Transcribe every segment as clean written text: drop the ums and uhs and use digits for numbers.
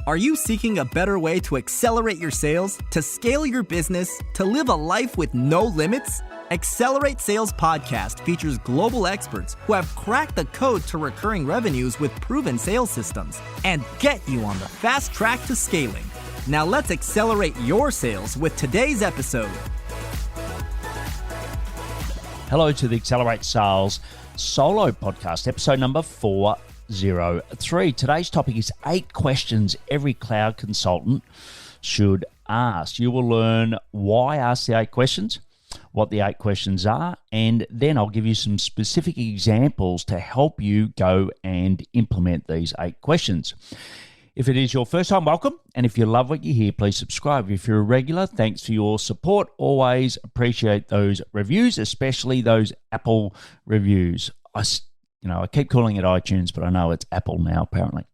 Are you seeking a better way to accelerate your sales, to scale your business, to live a life with no limits? Accelerate Sales Podcast features global experts who have cracked the code to recurring revenues with proven sales systems and get you on the fast track to scaling. Now let's accelerate your sales with today's episode. Hello to the Accelerate Sales Solo Podcast, episode number 403. Today's topic is 8 questions every cloud consultant should ask. You will learn why ask the 8 questions, what the 8 questions are, and then I'll give you some specific examples to help you go and implement these 8 questions. If it is your first time, welcome. And if you love what you hear, please subscribe. If you're a regular, thanks for your support. Always appreciate those reviews, especially those Apple reviews. I keep calling it iTunes, but I know it's Apple now, apparently.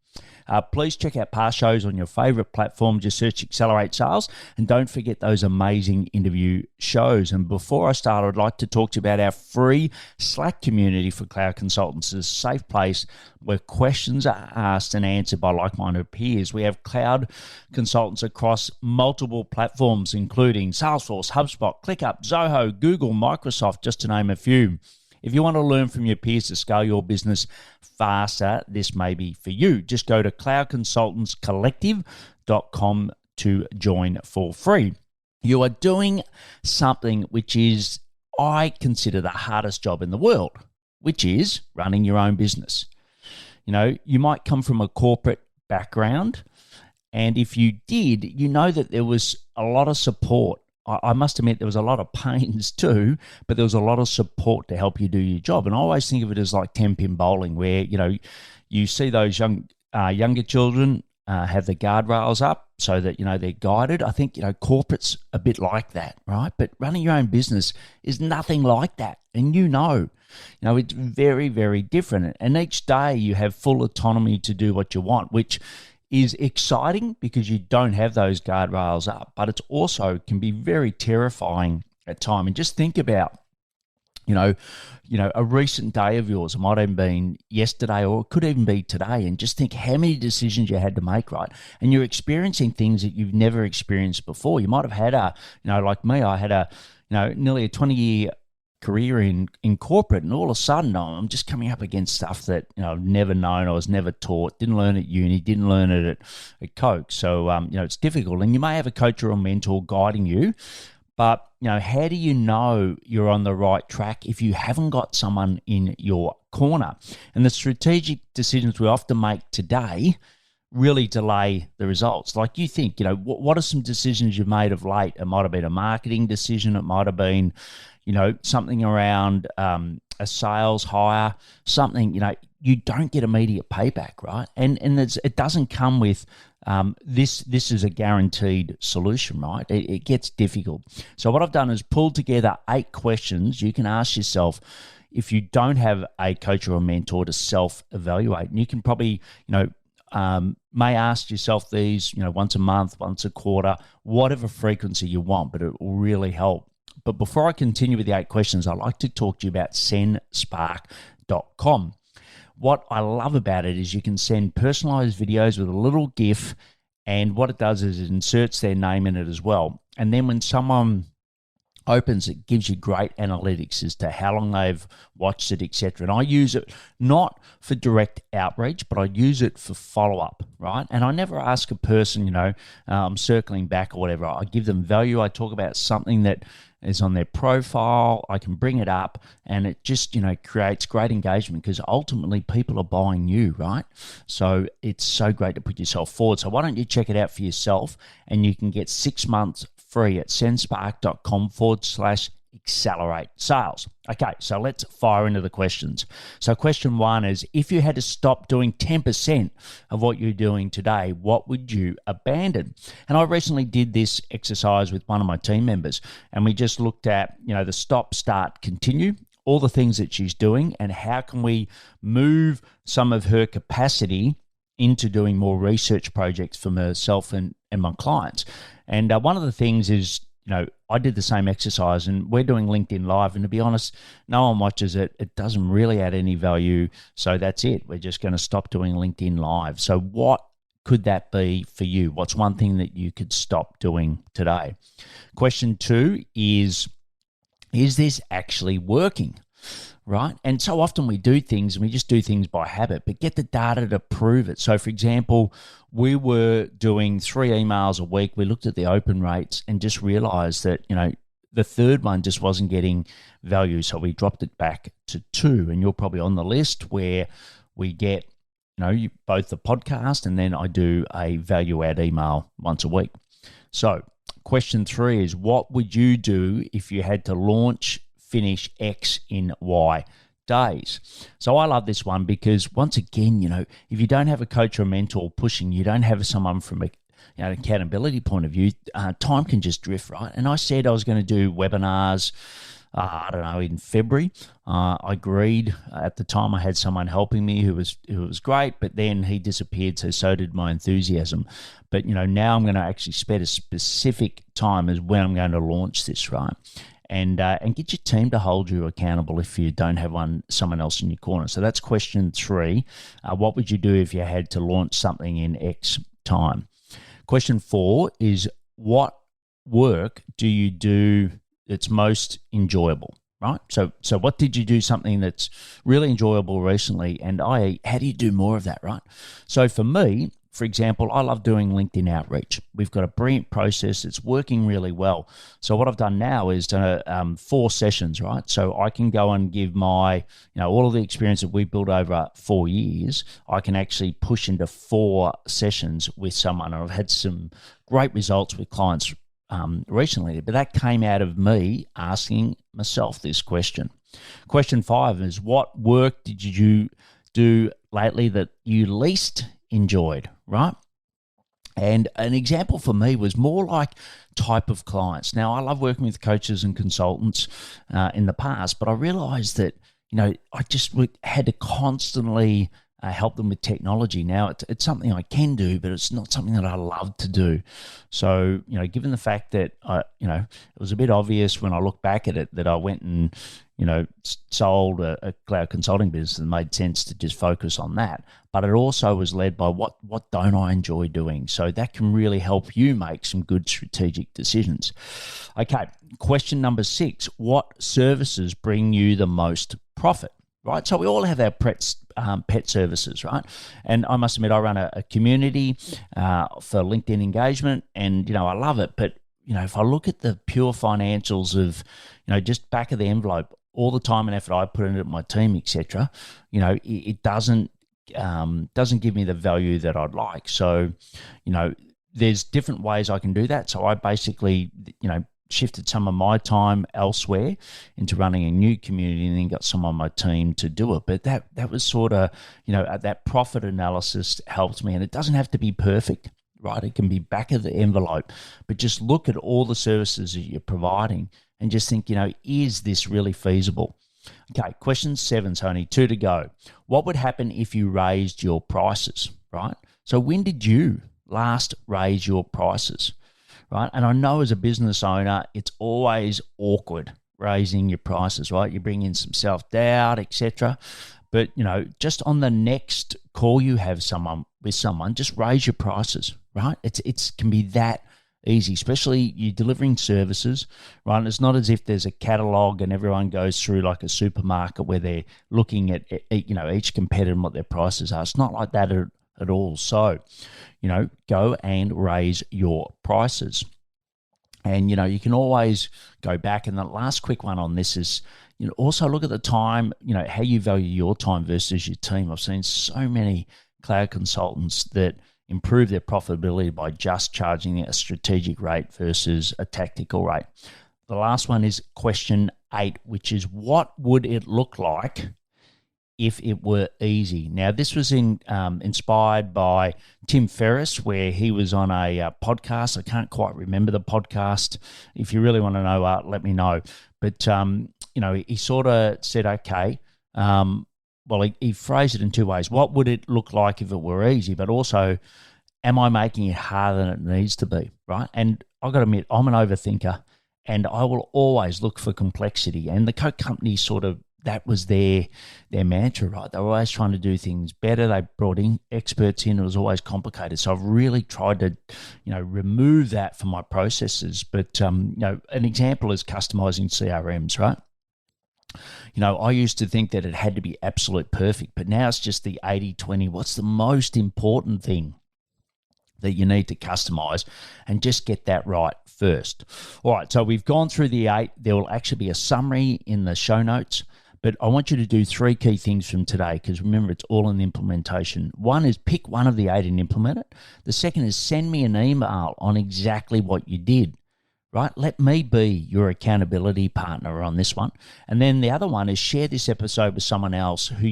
Please check out past shows on your favorite platform. Just search Accelerate Sales, and don't forget those amazing interview shows. And before I start, I'd like to talk to you about our free Slack community for cloud consultants. It's a safe place where questions are asked and answered by like-minded peers. We have cloud consultants across multiple platforms, including Salesforce, HubSpot, ClickUp, Zoho, Google, Microsoft, just to name a few. If you want to learn from your peers to scale your business faster, this may be for you. Just go to cloudconsultantscollective.com to join for free. You are doing something which is, I consider, the hardest job in the world, which is running your own business. You know, you might come from a corporate background, and if you did, you know that there was a lot of support. I must admit there was a lot of pains too, but there was a lot of support to help you do your job. And I always think of it as like 10-pin bowling, where, you know, you see those younger children have the guardrails up so that, you know, they're guided. I think, you know, corporate's a bit like that, right? But running your own business is nothing like that. And you know, it's very, very different. And each day you have full autonomy to do what you want, which is exciting because you don't have those guardrails up, but it's also can be very terrifying at times. And just think about, a recent day of yours. It might have been yesterday, or it could even be today, and just think how many decisions you had to make, right? And you're experiencing things that you've never experienced before. You might have had like me, I had nearly a 20-year career in corporate, and all of a sudden I'm just coming up against stuff that I've never known, I was never taught, didn't learn at uni, didn't learn it at Coke. So it's difficult, and you may have a coach or a mentor guiding you, but how do you know you're on the right track if you haven't got someone in your corner? And the strategic decisions we often make today really delay the results. Like, you think, what are some decisions you've made of late? It might have been a marketing decision, it might have been something around a sales hire, something, you don't get immediate payback, right? And it doesn't come with this is a guaranteed solution, right? It gets difficult. So what I've done is pulled together 8 questions you can ask yourself if you don't have a coach or a mentor to self-evaluate. And you can probably, may ask yourself these, once a month, once a quarter, whatever frequency you want, but it will really help. But before I continue with the 8 questions, I'd like to talk to you about SendSpark.com. What I love about it is you can send personalized videos with a little GIF, and what it does is it inserts their name in it as well. And then when someone opens it, gives you great analytics as to how long they've watched it, etc. And I use it not for direct outreach, but I use it for follow-up, right? And I never ask a person, I'm circling back or whatever. I give them value. I talk about something that is on their profile. I can bring it up, and it just, creates great engagement, because ultimately people are buying you, right? So it's so great to put yourself forward. So why don't you check it out for yourself, and you can get 6 months free at SendSpark.com/accelerate sales. Okay, so let's fire into the questions. So question 1 is, if you had to stop doing 10% of what you're doing today, what would you abandon? And I recently did this exercise with one of my team members, and we just looked at, the stop, start, continue, all the things that she's doing, and how can we move some of her capacity into doing more research projects for myself and my clients. And one of the things is, I did the same exercise, and we're doing LinkedIn Live, and to be honest, no one watches it. It doesn't really add any value, so that's it. We're just going to stop doing LinkedIn Live. So what could that be for you? What's one thing that you could stop doing today? Question 2 is this actually working? Right? And so often we do things and we just do things by habit, but get the data to prove it. So, for example, we were doing 3 emails a week. We looked at the open rates and just realized that, the third one just wasn't getting value. So we dropped it back to 2. And you're probably on the list where we get, both the podcast and then I do a value add email once a week. So question 3 is, what would you do if you had to launch, finish X in Y days? So I love this one because once again, if you don't have a coach or a mentor pushing, you don't have someone from an accountability point of view, time can just drift, right? And I said I was going to do webinars, in February. I agreed. At the time, I had someone helping me who was great, but then he disappeared, so did my enthusiasm. But, now I'm going to actually spend a specific time as when I'm going to launch this, right? And get your team to hold you accountable if you don't have someone else in your corner. So that's question 3. What would you do if you had to launch something in X time? Question 4 is, what work do you do that's most enjoyable, right? So what did you do something that's really enjoyable recently, and how do you do more of that, right? So for me, for example, I love doing LinkedIn outreach. We've got a brilliant process. It's working really well. So what I've done now is done 4 sessions, right? So I can go and give my, all of the experience that we built over 4 years, I can actually push into 4 sessions with someone. And I've had some great results with clients recently, but that came out of me asking myself this question. Question 5 is, what work did you do lately that you least enjoyed, right? And an example for me was more like type of clients. Now, I love working with coaches and consultants in the past, but I realized that, I just had to constantly help them with technology. Now, it's something I can do, but it's not something that I love to do. So, given the fact that, it was a bit obvious when I look back at it that I went and, sold a cloud consulting business, and made sense to just focus on that. But it also was led by what don't I enjoy doing? So that can really help you make some good strategic decisions. Okay, question number 6, what services bring you the most profit? Right, so we all have our pet services, right? And I must admit, I run a community for LinkedIn engagement, and I love it. But if I look at the pure financials of just back of the envelope, all the time and effort I put into my team, etc., it doesn't give me the value that I'd like. So there's different ways I can do that. So I basically shifted some of my time elsewhere into running a new community, and then got some on my team to do it. But that was sort of, that profit analysis helped me. And it doesn't have to be perfect, right? It can be back of the envelope, but just look at all the services that you're providing and just think, is this really feasible? Okay, question 7, Tony, 2 to go. What would happen if you raised your prices, right? So when did you last raise your prices? Right? And I know as a business owner, it's always awkward raising your prices, right? You bring in some self-doubt, etc. But, just on the next call you have with someone, just raise your prices, right? It can be that easy, especially you're delivering services, right? It's not as if there's a catalog and everyone goes through like a supermarket where they're looking at, each competitor and what their prices are. It's not like that at all. So, go and raise your prices. And, you can always go back. And the last quick one on this is, also look at the time, how you value your time versus your team. I've seen so many cloud consultants that improve their profitability by just charging a strategic rate versus a tactical rate. The last one is question 8, which is, what would it look like if it were easy? Now, this was inspired by Tim Ferriss, where he was on a podcast. I can't quite remember the podcast. If you really want to know, let me know. But, he sort of said, okay, he phrased it in 2 ways. What would it look like if it were easy? But also, am I making it harder than it needs to be, right? And I've got to admit, I'm an overthinker, and I will always look for complexity. And the Coke company sort of that was their mantra, right? They were always trying to do things better. They brought in experts in. It was always complicated. So I've really tried to, remove that from my processes. But, an example is customizing CRMs, right? I used to think that it had to be absolute perfect, but now it's just the 80-20. What's the most important thing that you need to customize, and just get that right first? All right, so we've gone through the 8. There will actually be a summary in the show notes, but I want you to do 3 key things from today, because remember, it's all in the implementation. One is pick one of the 8 and implement it. The second is send me an email on exactly what you did. Right? Let me be your accountability partner on this one. And then the other one is share this episode with someone else who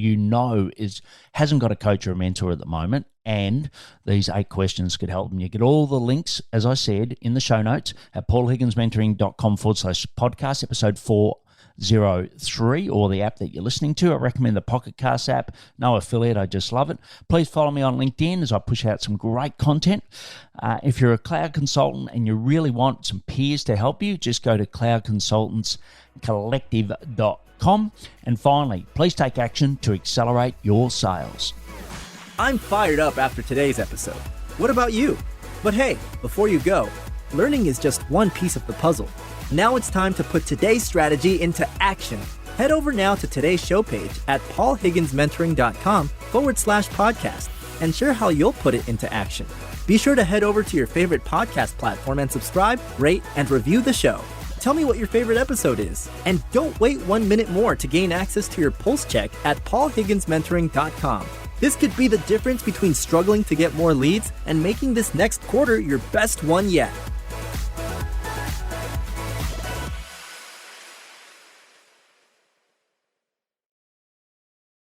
hasn't got a coach or a mentor at the moment, and these 8 questions could help them. You get all the links, as I said, in the show notes at paulhigginsmentoring.com/podcast, episode 403, or the app that you're listening to. I recommend the Pocket Cast app. No affiliate, I just love it. Please follow me on LinkedIn as I push out some great content. If you're a cloud consultant and you really want some peers to help you, just go to cloudconsultantscollective.com. And finally, please take action to accelerate your sales. I'm fired up after today's episode. What about you? But hey, before you go, learning is just one piece of the puzzle. Now it's time to put today's strategy into action. Head over now to today's show page at paulhigginsmentoring.com/podcast and share how you'll put it into action. Be sure to head over to your favorite podcast platform and subscribe, rate, and review the show. Tell me what your favorite episode is. And don't wait 1 minute more to gain access to your pulse check at paulhigginsmentoring.com. This could be the difference between struggling to get more leads and making this next quarter your best one yet.